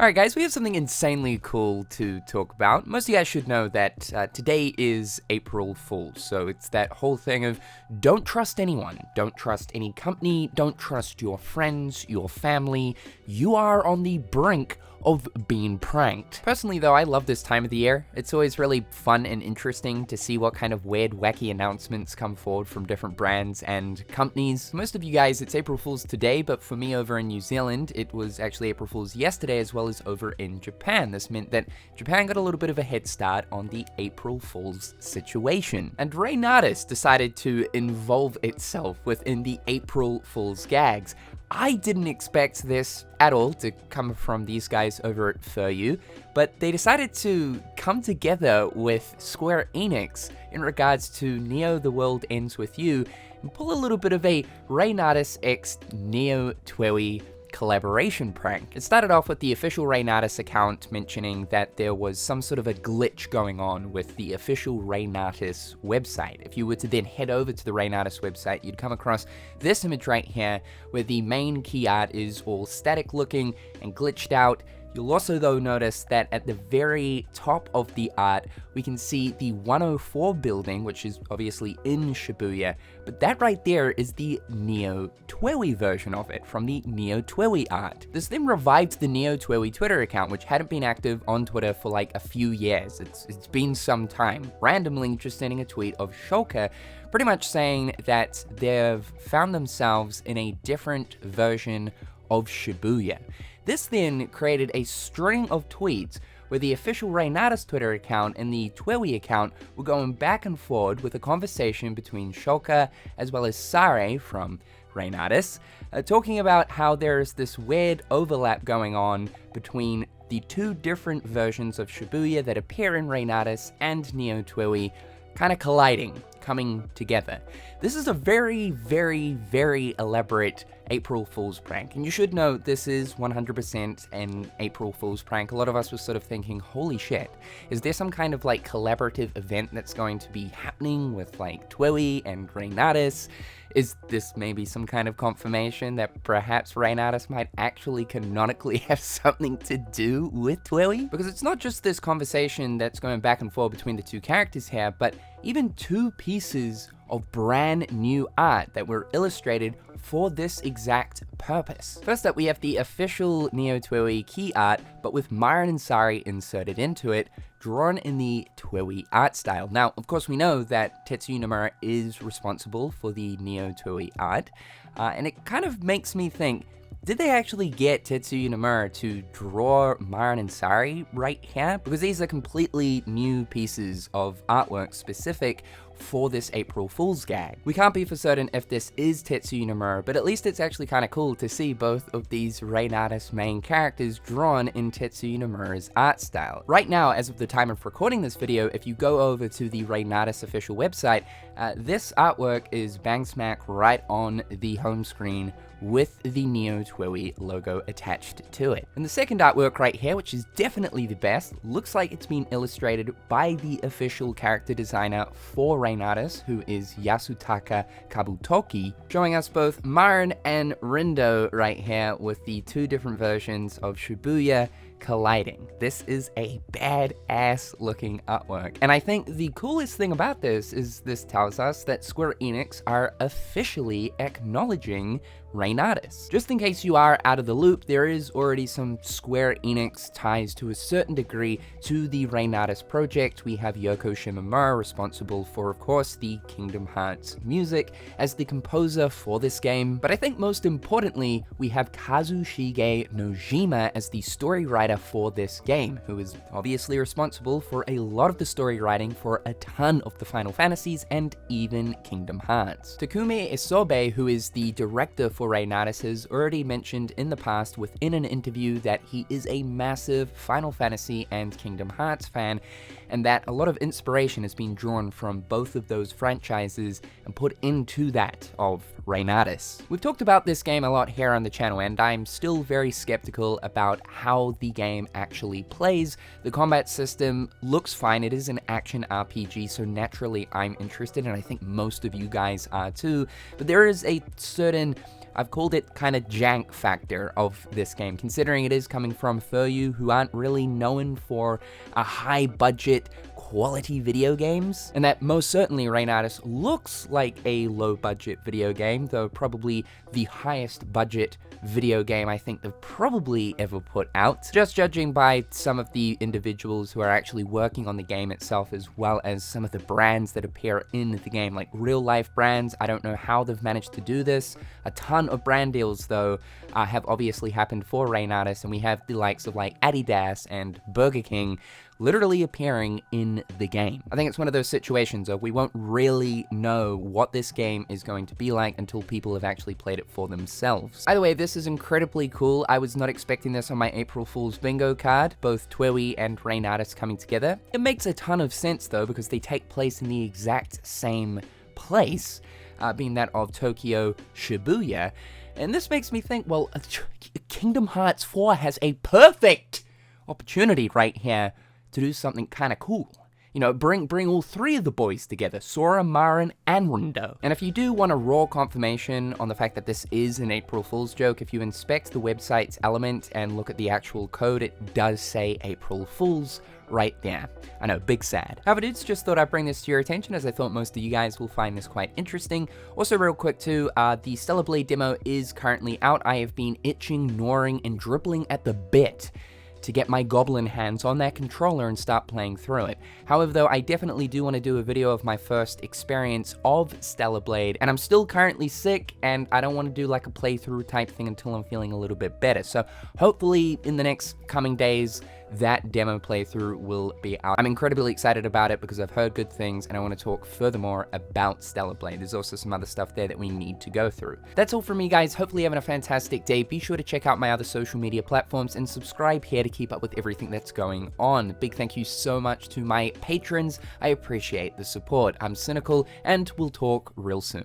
Alright guys, we have something insanely cool to talk about. Most of you guys should know that today is April Fool's, so it's that whole thing of don't trust anyone, don't trust any company, don't trust your friends, your family. You are on the brink of being pranked. Personally though, I love this time of the year. It's always really fun and interesting to see what kind of weird, wacky announcements come forward from different brands and companies. Most of you guys, it's April Fool's today, but for me over in New Zealand, it was actually April Fool's yesterday as well as over in Japan. This meant that Japan got a little bit of a head start on the April Fool's situation. And Reynatis decided to involve itself within the April Fool's gags. I didn't expect this at all to come from these guys over at THEWEY, but they decided to come together with Square Enix in regards to Neo The World Ends With You and pull a little bit of a Reynatis x TWEWY collaboration prank. It started off with the official Reynatis account mentioning that there was some sort of a glitch going on with the official Reynatis website. If you were to then head over to the Reynatis website, you'd come across this image right here where the main key art is all static looking and glitched out. You'll also though notice that at the very top of the art, we can see the 104 building, which is obviously in Shibuya, but that right there is the Neo TWEWY version of it from the Neo TWEWY art. This then revived the Neo TWEWY Twitter account, which hadn't been active on Twitter for like a few years. It's been some time, randomly just sending a tweet of Shulker pretty much saying that they've found themselves in a different version of Shibuya. This then created a string of tweets where the official Reynatis Twitter account and the TWEWY account were going back and forward with a conversation between Shulker as well as Sare from Reynatis, talking about how there's this weird overlap going on between the two different versions of Shibuya that appear in Reynatis and Neo TWEWY, kind of colliding, coming together. This is a very, very, very elaborate April Fool's prank, and you should know this is 100% an April Fool's prank. A lot of us were sort of thinking, holy shit, is there some kind of like collaborative event that's going to be happening with like TWEWY and Reynatis? Is this maybe some kind of confirmation that perhaps Reynatis might actually canonically have something to do with TWEWY? Because it's not just this conversation that's going back and forth between the two characters here, but even two pieces of brand new art that were illustrated for this exact purpose. First up, we have the official Neo TWEWY key art, but with Myron and Sari inserted into it, drawn in the TWEWY art style. Now, of course, we know that Tetsuya Nomura is responsible for the Neo TWEWY art, and it kind of makes me think, did they actually get Tetsuya Nomura to draw Myron and Sari right here? Because these are completely new pieces of artwork specific for this April Fool's gag. We can't be for certain if this is Tetsuya Nomura, but at least it's actually kind of cool to see both of these Reynatis main characters drawn in Tetsuya Nomura's art style. Right now, as of the time of recording this video, if you go over to the Reynatis official website, this artwork is bang smack right on the home screen with the Neo TWEWY logo attached to it. And the second artwork right here, which is definitely the best, looks like it's been illustrated by the official character designer for Reynatis, who is Yasutaka Kabutoki, showing us both Myron and Rindo right here with the two different versions of Shibuya colliding. This is a badass looking artwork. And I think the coolest thing about this is this tells us that Square Enix are officially acknowledging Reynatis. Just in case you are out of the loop, there is already some Square Enix ties to a certain degree to the Reynatis project. We have Yoko Shimomura, responsible for, of course, the Kingdom Hearts music, as the composer for this game. But I think most importantly, we have Kazushige Nojima as the story writer for this game, who is obviously responsible for a lot of the story writing for a ton of the Final Fantasies and even Kingdom Hearts. Takumi Isobe, who is the director for Reynatis, has already mentioned in the past within an interview that he is a massive Final Fantasy and Kingdom Hearts fan, and that a lot of inspiration has been drawn from both of those franchises and put into that of Reynatis. We've talked about this game a lot here on the channel, and I'm still very skeptical about how the game actually plays. The combat system looks fine. It is an action RPG, so naturally I'm interested, and I think most of you guys are too, but there is a certain, I've called it kind of jank factor of this game, considering it is coming from THEWY, who aren't really known for a high budget quality video games, and that most certainly Reynatis looks like a low budget video game, though probably the highest budget video game I think they've probably ever put out, just judging by some of the individuals who are actually working on the game itself, as well as some of the brands that appear in the game, like real life brands. I don't know how they've managed to do this. A ton of brand deals though have obviously happened for Reynatis, and we have the likes of like Adidas and Burger King literally appearing in the game. I think it's one of those situations of we won't really know what this game is going to be like until people have actually played it for themselves. By the way, this is incredibly cool. I was not expecting this on my April Fool's bingo card, both TWEWY and Reynatis coming together. It makes a ton of sense though, because they take place in the exact same place, being that of Tokyo Shibuya. And this makes me think, well, Kingdom Hearts 4 has a perfect opportunity right here to do something kind of cool. You know, bring all three of the boys together, Sora, Marin, and Rindo. And if you do want a raw confirmation on the fact that this is an April Fool's joke, if you inspect the website's element and look at the actual code, it does say April Fool's right there. I know, big sad. However, dudes, just thought I'd bring this to your attention, as I thought most of you guys will find this quite interesting. Also, real quick too, the Stellar Blade demo is currently out. I have been itching, gnawing, and dribbling at the bit to get my goblin hands on that controller and start playing through it. However though, I definitely do want to do a video of my first experience of Stellar Blade, and I'm still currently sick, and I don't want to do like a playthrough type thing until I'm feeling a little bit better. So hopefully in the next coming days, that demo playthrough will be out. I'm incredibly excited about it because I've heard good things, and I want to talk furthermore about Stellar Blade. There's also some other stuff there that we need to go through. That's all from me, guys. Hopefully you're having a fantastic day. Be sure to check out my other social media platforms and subscribe here to keep up with everything that's going on. Big thank you so much to my patrons. I appreciate the support. I'm Cynical, and we'll talk real soon.